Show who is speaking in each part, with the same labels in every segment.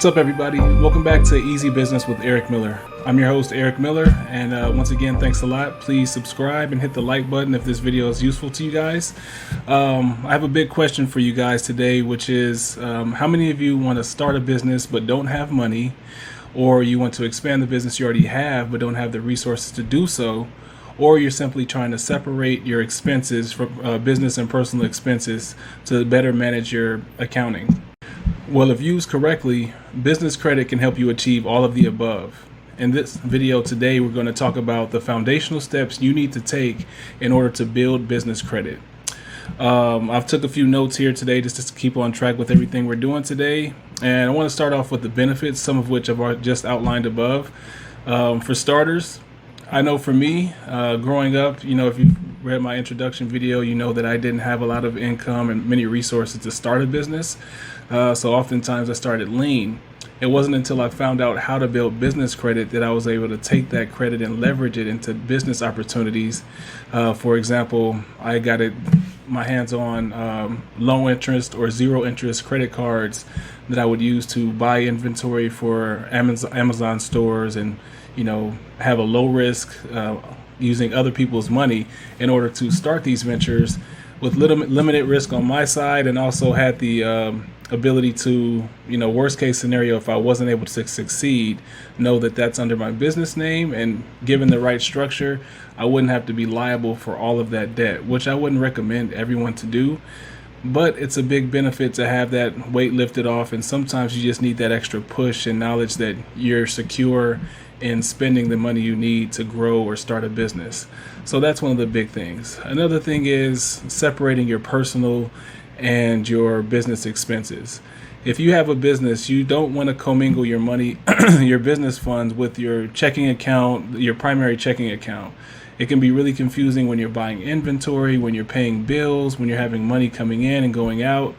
Speaker 1: up, everybody? Welcome back to Easy Business with Eric Miller. I'm your host, Eric Miller, and once again, thanks a lot. Please subscribe and hit the like button if this video is useful to you guys. I have a big question for you guys today, which is how many of you want to start a business but don't have money, or you want to expand the business you already have but don't have the resources to do so, or you're simply trying to separate your expenses from business and personal expenses to better manage your accounting? Well, if used correctly, business credit can help you achieve all of the above. In this video today, we're going to talk about the foundational steps you need to take in order to build business credit. I've took a few notes here today just to keep on track with everything we're doing today. And I want to start off with the benefits, some of which I've just outlined above. For starters, I know for me, growing up, if you've read my introduction video, you know that I didn't have a lot of income and many resources to start a business. So oftentimes I started lean. It wasn't until I found out how to build business credit that I was able to take that credit and leverage it into business opportunities. For example, I got my hands on low interest or zero interest credit cards that I would use to buy inventory for Amazon stores and have a low risk using other people's money in order to start these ventures with limited risk on my side, and also had the ability to, worst case scenario, if I wasn't able to succeed, know that that's under my business name, and given the right structure, I wouldn't have to be liable for all of that debt, which I wouldn't recommend everyone to do. But it's a big benefit to have that weight lifted off, and sometimes you just need that extra push and knowledge that you're secure in spending the money you need to grow or start a business. So that's one of the big things. Another thing is separating your personal and your business expenses. If you have a business, you don't want to commingle your money, your business funds, with your checking account, your primary checking account. It can be really confusing when you're buying inventory, when you're paying bills, when you're having money coming in and going out.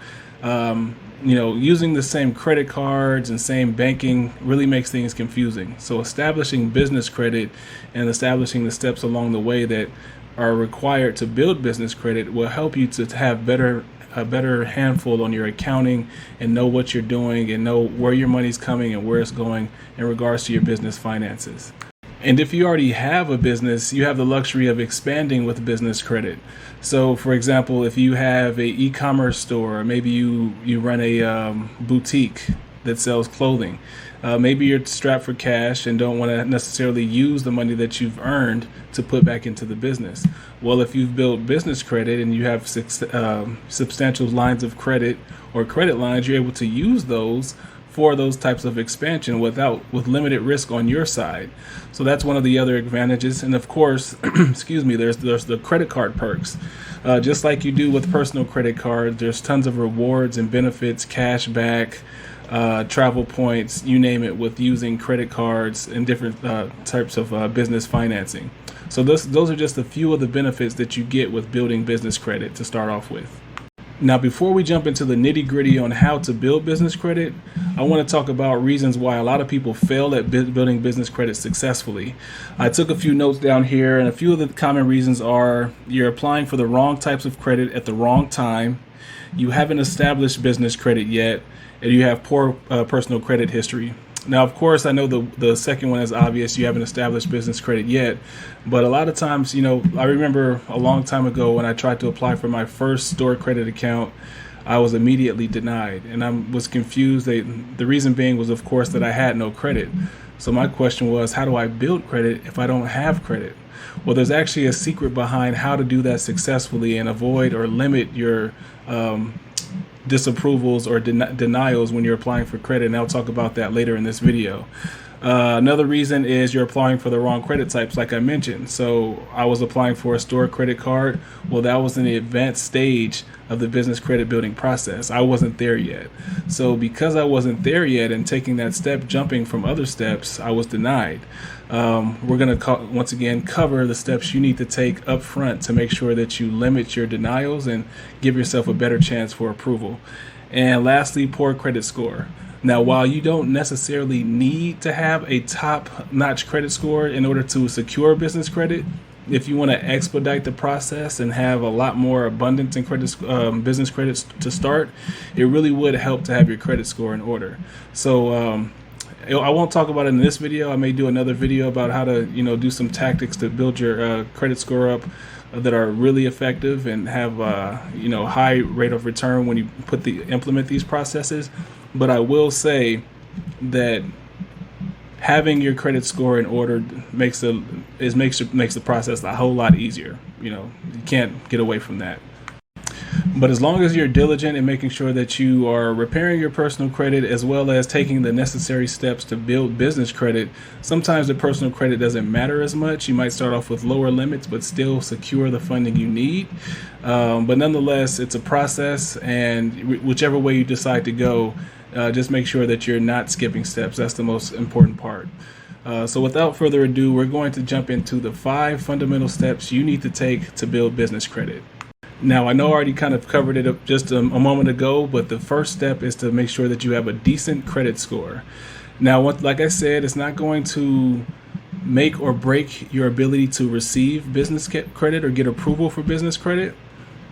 Speaker 1: Using the same credit cards and same banking really makes things confusing. So establishing business credit and establishing the steps along the way that are required to build business credit will help you to have a better handful on your accounting and know what you're doing and know where your money's coming and where it's going in regards to your business finances. And if you already have a business, you have the luxury of expanding with business credit. So, for example, if you have a e-commerce store, maybe you run a boutique that sells clothing. Maybe you're strapped for cash and don't want to necessarily use the money that you've earned to put back into the business. Well, if you've built business credit and you have substantial lines of credit or credit lines, you're able to use those for those types of expansion with limited risk on your side. So that's one of the other advantages. And of course, there's the credit card perks. Just like you do with personal credit cards, there's tons of rewards and benefits, cash back, travel points, you name it, with using credit cards and different types of business financing. So those are just a few of the benefits that you get with building business credit to start off with. Now, before we jump into the nitty-gritty on how to build business credit, I want to talk about reasons why a lot of people fail at building business credit successfully. I took a few notes down here, and a few of the common reasons are you're applying for the wrong types of credit at the wrong time, you haven't established business credit yet, and you have poor personal credit history. Now, of course, I know the second one is obvious. You haven't established business credit yet. But a lot of times, I remember a long time ago when I tried to apply for my first store credit account, I was immediately denied. And I was confused. The reason being was, of course, that I had no credit. So my question was, how do I build credit if I don't have credit? Well, there's actually a secret behind how to do that successfully and avoid or limit your disapprovals or denials when you're applying for credit, and I'll talk about that later in this video. Another reason is you're applying for the wrong credit types, like I mentioned. So I was applying for a store credit card. Well, that was in the advanced stage of the business credit building process. I wasn't there yet. So because I wasn't there yet and taking that step, jumping from other steps, I was denied. We're going to once again cover the steps you need to take up front to make sure that you limit your denials and give yourself a better chance for approval. And lastly, poor credit score. Now, while you don't necessarily need to have a top-notch credit score in order to secure business credit, if you want to expedite the process and have a lot more abundance in business credits to start, it really would help to have your credit score in order. So I won't talk about it in this video. I may do another video about how to, do some tactics to build your credit score up that are really effective and have, high rate of return when you implement these processes. But I will say that having your credit score in order makes the process a whole lot easier. You can't get away from that. But as long as you're diligent in making sure that you are repairing your personal credit as well as taking the necessary steps to build business credit, sometimes the personal credit doesn't matter as much. You might start off with lower limits but still secure the funding you need. But nonetheless, it's a process, and whichever way you decide to go, just make sure that you're not skipping steps. That's the most important part. So without further ado, we're going to jump into the 5 fundamental steps you need to take to build business credit. Now, I know I already kind of covered it up just a moment ago, but the first step is to make sure that you have a decent credit score. Now, like I said, it's not going to make or break your ability to receive business credit or get approval for business credit,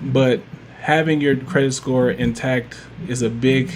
Speaker 1: but having your credit score intact is a big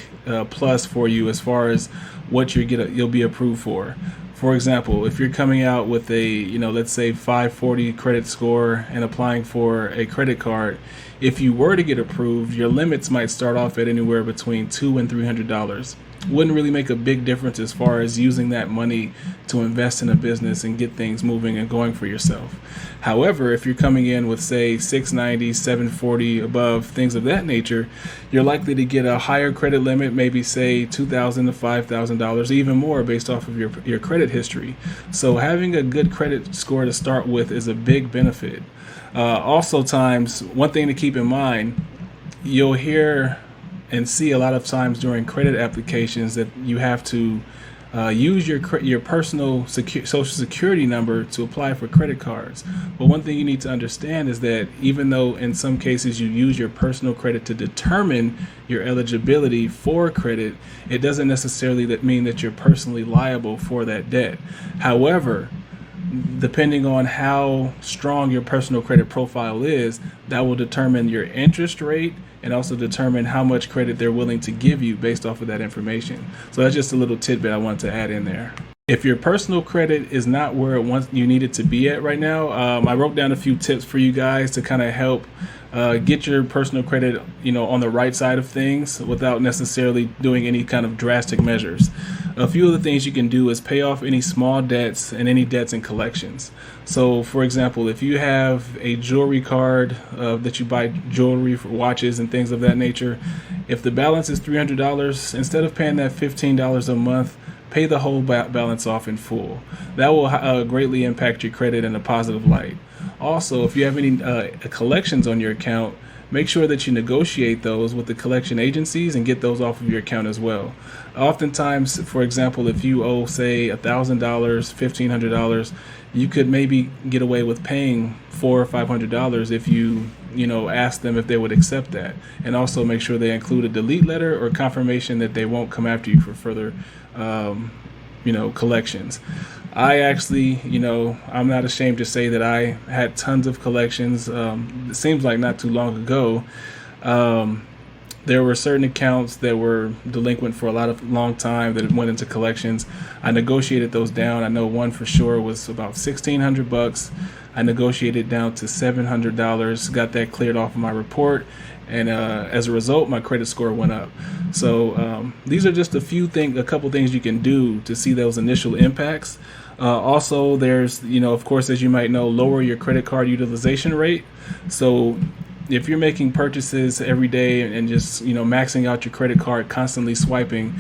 Speaker 1: plus for you as far as what you'll be approved for. For example, if you're coming out with a, let's say 540 credit score and applying for a credit card, if you were to get approved, your limits might start off at anywhere between $200 and $300. Wouldn't really make a big difference as far as using that money to invest in a business and get things moving and going for yourself. However, if you're coming in with, say, 690, 740 above, things of that nature, you're likely to get a higher credit limit, maybe say $2,000 to $5,000, even more based off of your credit history. So having a good credit score to start with is a big benefit. Also, one thing to keep in mind, you'll hear and see a lot of times during credit applications that you have to use your personal social security number to apply for credit cards. But one thing you need to understand is that even though in some cases you use your personal credit to determine your eligibility for credit, it doesn't necessarily mean that you're personally liable for that debt. However, depending on how strong your personal credit profile is, that will determine your interest rate and also determine how much credit they're willing to give you based off of that information. So that's just a little tidbit I wanted to add in there. If your personal credit is not where you need it to be at right now, I wrote down a few tips for you guys to kind of help get your personal credit, on the right side of things without necessarily doing any kind of drastic measures. A few of the things you can do is pay off any small debts and any debts in collections. So, for example, if you have a jewelry card that you buy jewelry for, watches and things of that nature, if the balance is $300, instead of paying that $15 a month, pay the whole balance off in full. That will greatly impact your credit in a positive light. Also, if you have any collections on your account, make sure that you negotiate those with the collection agencies and get those off of your account as well. Oftentimes, for example, if you owe, say, $1,000, $1,500, you could maybe get away with paying $400 or $500 if you ask them if they would accept that. And also make sure they include a delete letter or confirmation that they won't come after you for further collections. I actually, I'm not ashamed to say that I had tons of collections. It seems like not too long ago, there were certain accounts that were delinquent for a long time that went into collections. I negotiated those down. I know one for sure was about $1,600. I negotiated down to $700, got that cleared off of my report, and as a result, my credit score went up. So these are just a couple things you can do to see those initial impacts. Also, there's, of course, as you might know, lower your credit card utilization rate. So if you're making purchases every day and just, maxing out your credit card, constantly swiping,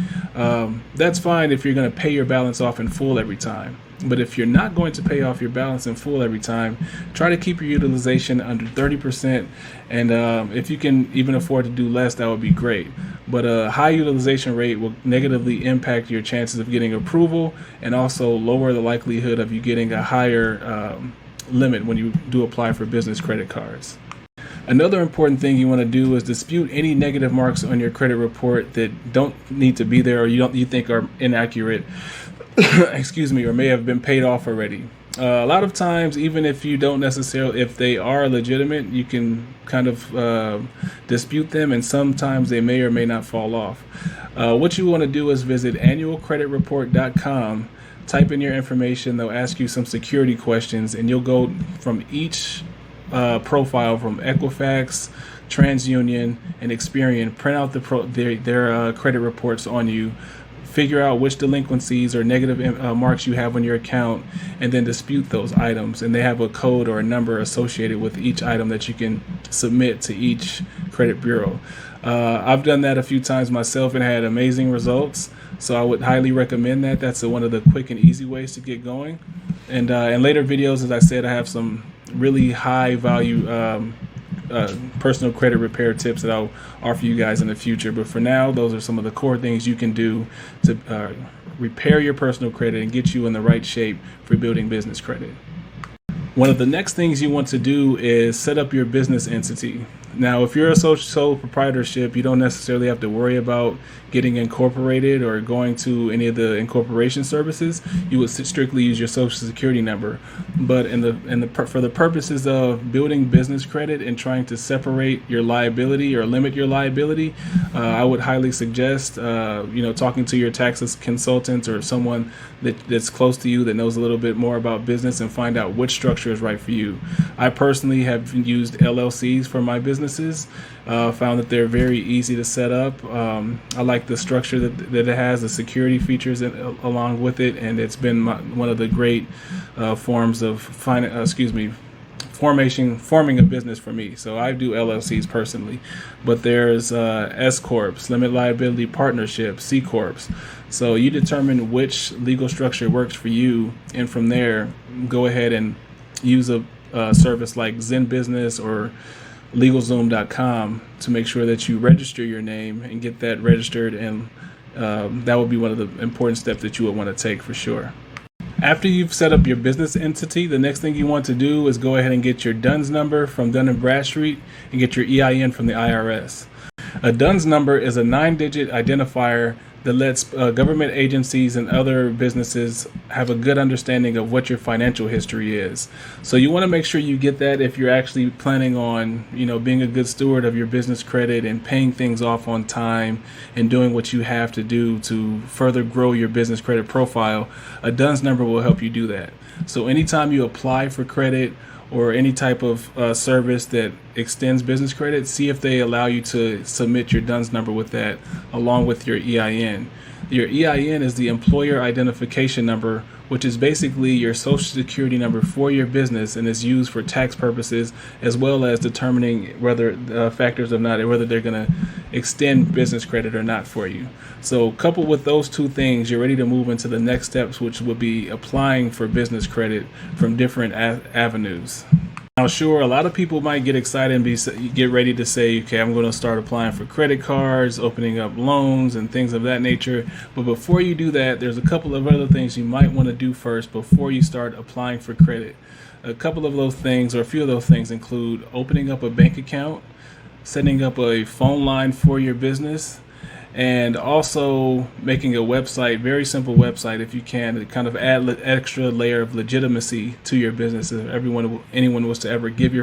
Speaker 1: that's fine if you're going to pay your balance off in full every time. But if you're not going to pay off your balance in full every time, try to keep your utilization under 30%. And if you can even afford to do less, that would be great. But a high utilization rate will negatively impact your chances of getting approval and also lower the likelihood of you getting a higher limit when you do apply for business credit cards. Another important thing you want to do is dispute any negative marks on your credit report that don't need to be there or you think are inaccurate, excuse me, or may have been paid off already. A lot of times, even if you don't necessarily, if they are legitimate, you can kind of dispute them, and sometimes they may or may not fall off. What you want to do is visit annualcreditreport.com, type in your information. They'll ask you some security questions, and you'll go from each profile from Equifax, TransUnion, and Experian, print out their credit reports on you, figure out which delinquencies or negative marks you have on your account, and then dispute those items. And they have a code or a number associated with each item that you can submit to each credit bureau. I've done that a few times myself and had amazing results. So I would highly recommend that. That's one of the quick and easy ways to get going. And in later videos, as I said, I have some really high value personal credit repair tips that I'll offer you guys in the future. But for now, those are some of the core things you can do to repair your personal credit and get you in the right shape for building business credit. One of the next things you want to do is set up your business entity. Now, if you're a sole proprietorship, you don't necessarily have to worry about getting incorporated or going to any of the incorporation services. You would strictly use your social security number. But for the purposes of building business credit and trying to separate your liability or limit your liability, I would highly suggest talking to your tax consultant or someone that's close to you that knows a little bit more about business, and find out which structure is right for you. I personally have used LLCs for my businesses. Found that they're very easy to set up. I like the structure that it has, the security features along with it, and it's been one of the great forms of forming a business for me. So I do LLCs personally, but there's S corps, limited liability partnerships, C corps. So you determine which legal structure works for you, and from there, go ahead and use a service like Zen Business or LegalZoom.com to make sure that you register your name and get that registered, and that would be one of the important steps that you would want to take for sure. After you've set up your business entity, the next thing you want to do is go ahead and get your DUNS number from Dun & Bradstreet and get your EIN from the IRS. A DUNS number is a 9-digit identifier that lets government agencies and other businesses have a good understanding of what your financial history is. So you want to make sure you get that if you're actually planning on, being a good steward of your business credit and paying things off on time and doing what you have to do to further grow your business credit profile. A DUNS number will help you do that. So anytime you apply for credit or any type of service that extends business credit, see if they allow you to submit your DUNS number with that along with your EIN. Your EIN is the employer identification number, which is basically your social security number for your business, and is used for tax purposes as well as determining whether factors of not whether they're going to extend business credit or not for you. So coupled with those two things, you're ready to move into the next steps, which would be applying for business credit from different avenues. Now, sure, a lot of people might get excited and get ready to say, okay, I'm going to start applying for credit cards, opening up loans, and things of that nature. But before you do that, there's a couple of other things you might want to do first before you start applying for credit. A couple of those things, or a few of those things, include opening up a bank account, setting up a phone line for your business, and also making a website, very simple website if you can, to kind of add extra layer of legitimacy to your business. If anyone was to ever give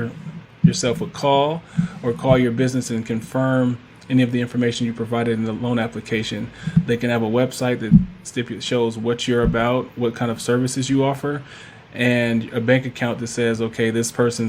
Speaker 1: yourself a call or call your business and confirm any of the information you provided in the loan application, they can have a website that shows what you're about, what kind of services you offer, and a bank account that says, okay, this person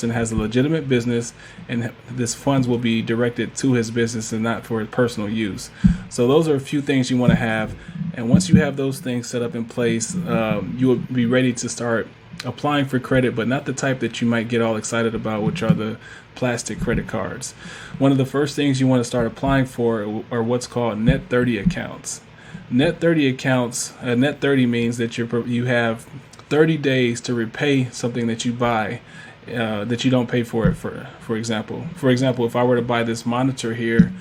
Speaker 1: has a legitimate business, and this funds will be directed to his business and not for his personal use. So those are a few things you want to have, and once you have those things set up in place, you will be ready to start applying for credit, but not the type that you might get all excited about, which are the plastic credit cards. One of the first things you want to start applying for are what's called Net 30 accounts. Net 30 accounts, Net 30 means that you have 30 days to repay something that you buy that you don't pay for it. For example, if I were to buy this monitor here,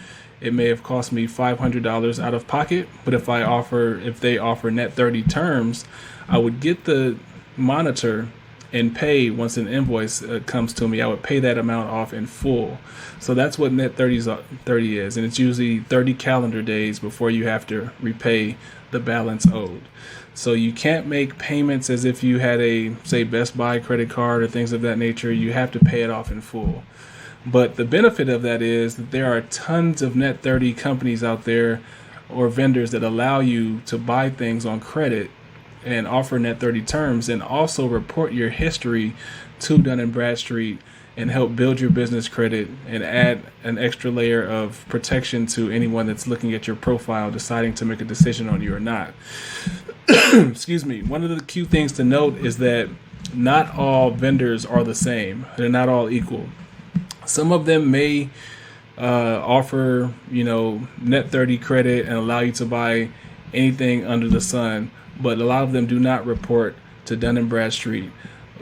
Speaker 1: it may have cost me $500 out of pocket, but if they offer Net 30 terms, I would get the monitor and pay once an invoice comes to me. I would pay that amount off in full. So that's what net 30 is, and it's usually 30 calendar days before you have to repay the balance owed. So you can't make payments as if you had a, say, Best Buy credit card or things of that nature. You have to pay it off in full. But the benefit of that is that there are tons of net 30 companies out there or vendors that allow you to buy things on credit and offer net 30 terms, and also report your history to Dun & Bradstreet and help build your business credit and add an extra layer of protection to anyone that's looking at your profile, deciding to make a decision on you or not. Excuse me. One of the key things to note is that not all vendors are the same. They're not all equal. Some of them may offer, net 30 credit and allow you to buy anything under the sun, but a lot of them do not report to Dun & Bradstreet,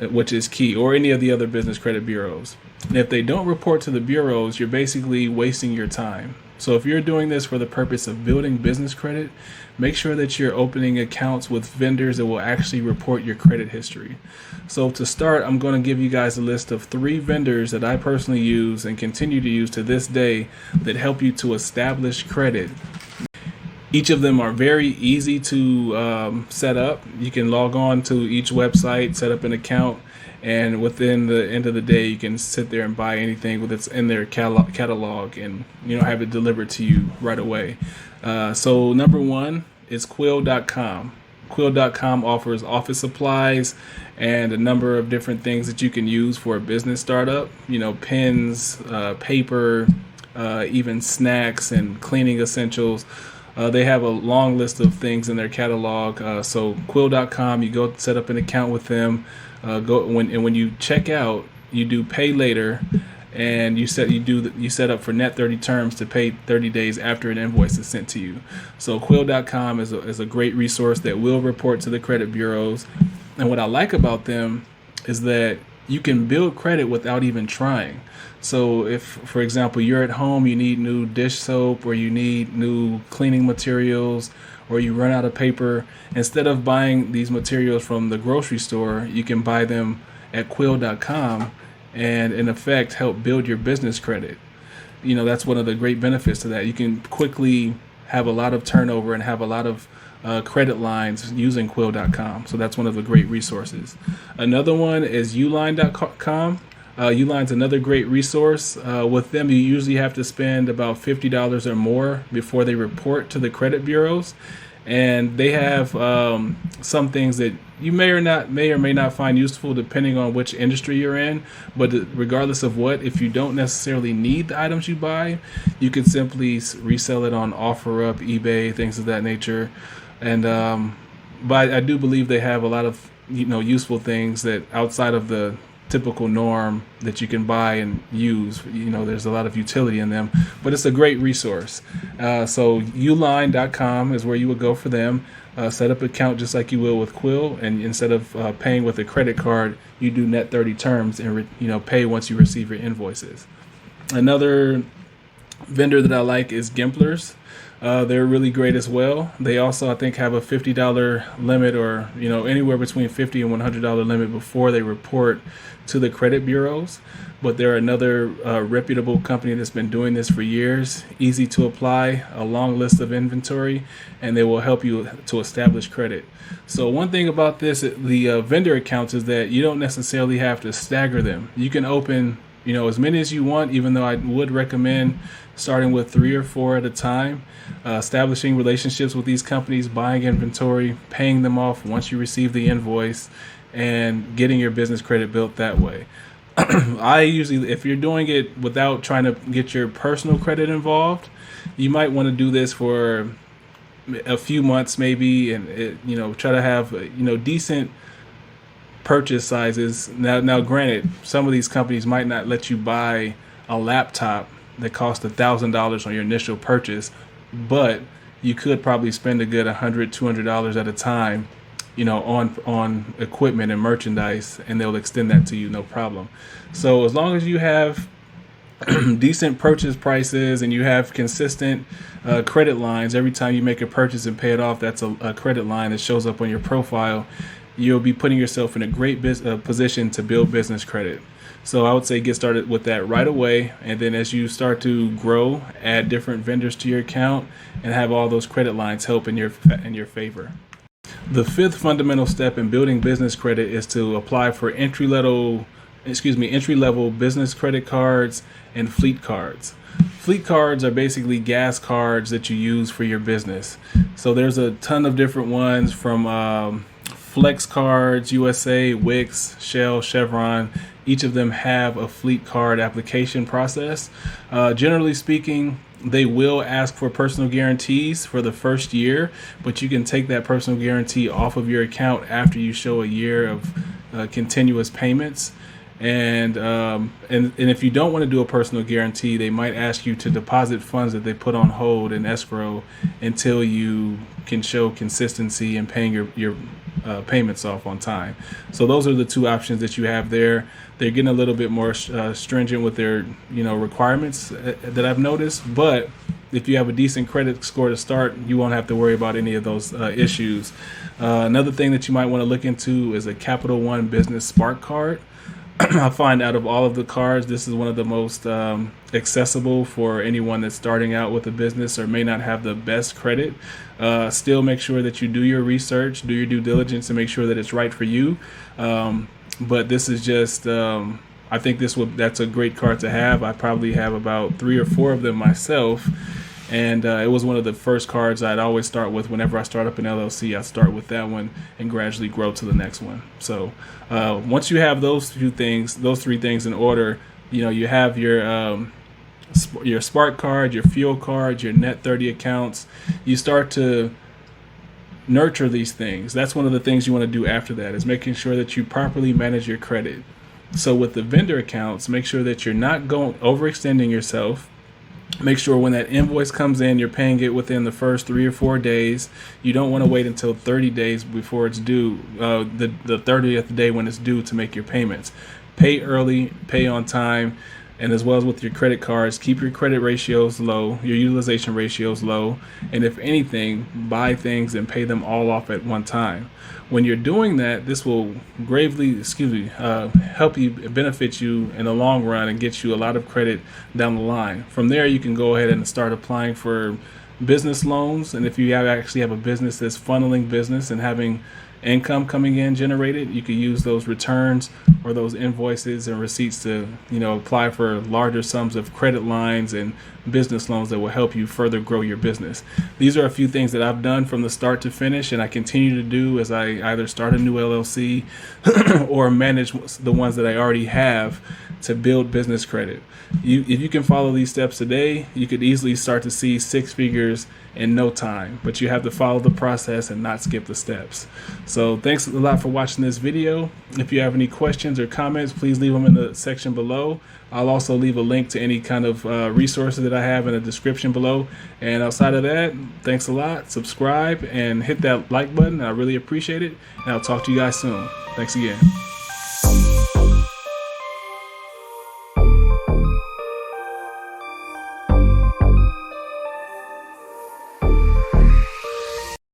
Speaker 1: which is key, or any of the other business credit bureaus. And if they don't report to the bureaus, you're basically wasting your time. So if you're doing this for the purpose of building business credit, make sure that you're opening accounts with vendors that will actually report your credit history. So to start, I'm going to give you guys a list of 3 vendors that I personally use and continue to use to this day that help you to establish credit. Each of them are very easy to set up. You can log on to each website, set up an account, and within the end of the day, you can sit there and buy anything that's in their catalog and have it delivered to you right away. So number 1 is Quill.com. Quill.com offers office supplies and a number of different things that you can use for a business startup. Pens, paper, even snacks and cleaning essentials. They have a long list of things in their catalog. So Quill.com, you go set up an account with them. When you check out, you do pay later, and you set up for net 30 terms to pay 30 days after an invoice is sent to you. So Quill.com is a great resource that will report to the credit bureaus. And what I like about them is that you can build credit without even trying. So if, for example, you're at home, you need new dish soap, or you need new cleaning materials, or you run out of paper, instead of buying these materials from the grocery store, you can buy them at Quill.com and in effect help build your business credit. That's one of the great benefits to that. You can quickly have a lot of turnover and have a lot of credit lines using Quill.com. So that's one of the great resources. Another one is Uline.com. Uline's another great resource. With them, you usually have to spend about $50 or more before they report to the credit bureaus. And they have some things that you may or may not find useful depending on which industry you're in. But regardless of what, if you don't necessarily need the items you buy, you can simply resell it on OfferUp, eBay, things of that nature. And but I do believe they have a lot of useful things that outside of the typical norm that you can buy and use. There's a lot of utility in them, but it's a great resource. So Uline.com is where you would go for them. Set up an account just like you will with Quill, and instead of paying with a credit card, you do net 30 terms and pay once you receive your invoices. Another vendor that I like is Gimplers. They're really great as well. They also, I think, have a $50 limit, or anywhere between $50 and $100 limit before they report to the credit bureaus. But they're another reputable company that's been doing this for years. Easy to apply, a long list of inventory, and they will help you to establish credit. So one thing about this, the vendor accounts, is that you don't necessarily have to stagger them. You can open as many as you want, even though I would recommend starting with 3 or 4 at a time, establishing relationships with these companies, buying inventory, paying them off once you receive the invoice, and getting your business credit built that way. I usually, if you're doing it without trying to get your personal credit involved, you might want to do this for a few months maybe, and try to have decent purchase sizes. Now granted, some of these companies might not let you buy a laptop that cost $1,000 on your initial purchase, but you could probably spend a good $100, $200 at a time, on equipment and merchandise, and they'll extend that to you, no problem. So as long as you have decent purchase prices and you have consistent credit lines, every time you make a purchase and pay it off, that's a credit line that shows up on your profile. you'll be putting yourself in a great position to build business credit. So I would say get started with that right away, and then as you start to grow, add different vendors to your account and have all those credit lines help in your favor. The fifth fundamental step in building business credit is to apply for entry-level business credit cards and fleet cards. Fleet cards are basically gas cards that you use for your business. So there's a ton of different ones from Flex Cards, USA, Wix, Shell, Chevron. Each of them have a fleet card application process. Generally speaking, they will ask for personal guarantees for the first year, but you can take that personal guarantee off of your account after you show a year of continuous payments. And if you don't want to do a personal guarantee, they might ask you to deposit funds that they put on hold in escrow until you can show consistency in paying your payments off on time. So those are the two options that you have there. They're getting a little bit more stringent with their requirements that I've noticed, but if you have a decent credit score to start, you won't have to worry about any of those issues. Another thing that you might want to look into is a Capital One Business Spark card. I find out of all of the cards, this is one of the most accessible for anyone that's starting out with a business or may not have the best credit. Still make sure that you do your research, do your due diligence, and make sure that it's right for you. But this is just, I think that's a great card to have. I probably have about 3 or 4 of them myself. And it was one of the first cards I'd always start with whenever I start up an LLC. I start with that one and gradually grow to the next one. So once you have those 3 things in order, you have your Spark card, your Fuel card, your Net 30 accounts. You start to nurture these things. That's one of the things you want to do after that, is making sure that you properly manage your credit. So with the vendor accounts, make sure that you're not overextending yourself. Make sure when that invoice comes in, you're paying it within the first 3 or 4 days. You don't want to wait until 30 days before it's due, the 30th day when it's due, to make your payments. Pay early, pay on time, and as well as with your credit cards, keep your credit ratios low, your utilization ratios low, and if anything, buy things and pay them all off at one time. When you're doing that, this will help you, benefit you in the long run and get you a lot of credit down the line. From there, you can go ahead and start applying for business loans, and if you actually have a business that's funneling business and having income coming in generated, you could use those returns or those invoices and receipts to apply for larger sums of credit lines and business loans that will help you further grow your business. These are a few things that I've done from the start to finish, and I continue to do as I either start a new LLC or manage the ones that I already have to build business credit. If you can follow these steps today, you could easily start to see 6 figures in no time, but you have to follow the process and not skip the steps. So thanks a lot for watching this video. If you have any questions or comments, please leave them in the section below. I'll also leave a link to any kind of resources that I have in the description below. And outside of that, thanks a lot. Subscribe and hit that like button. I really appreciate it. And I'll talk to you guys soon. Thanks again.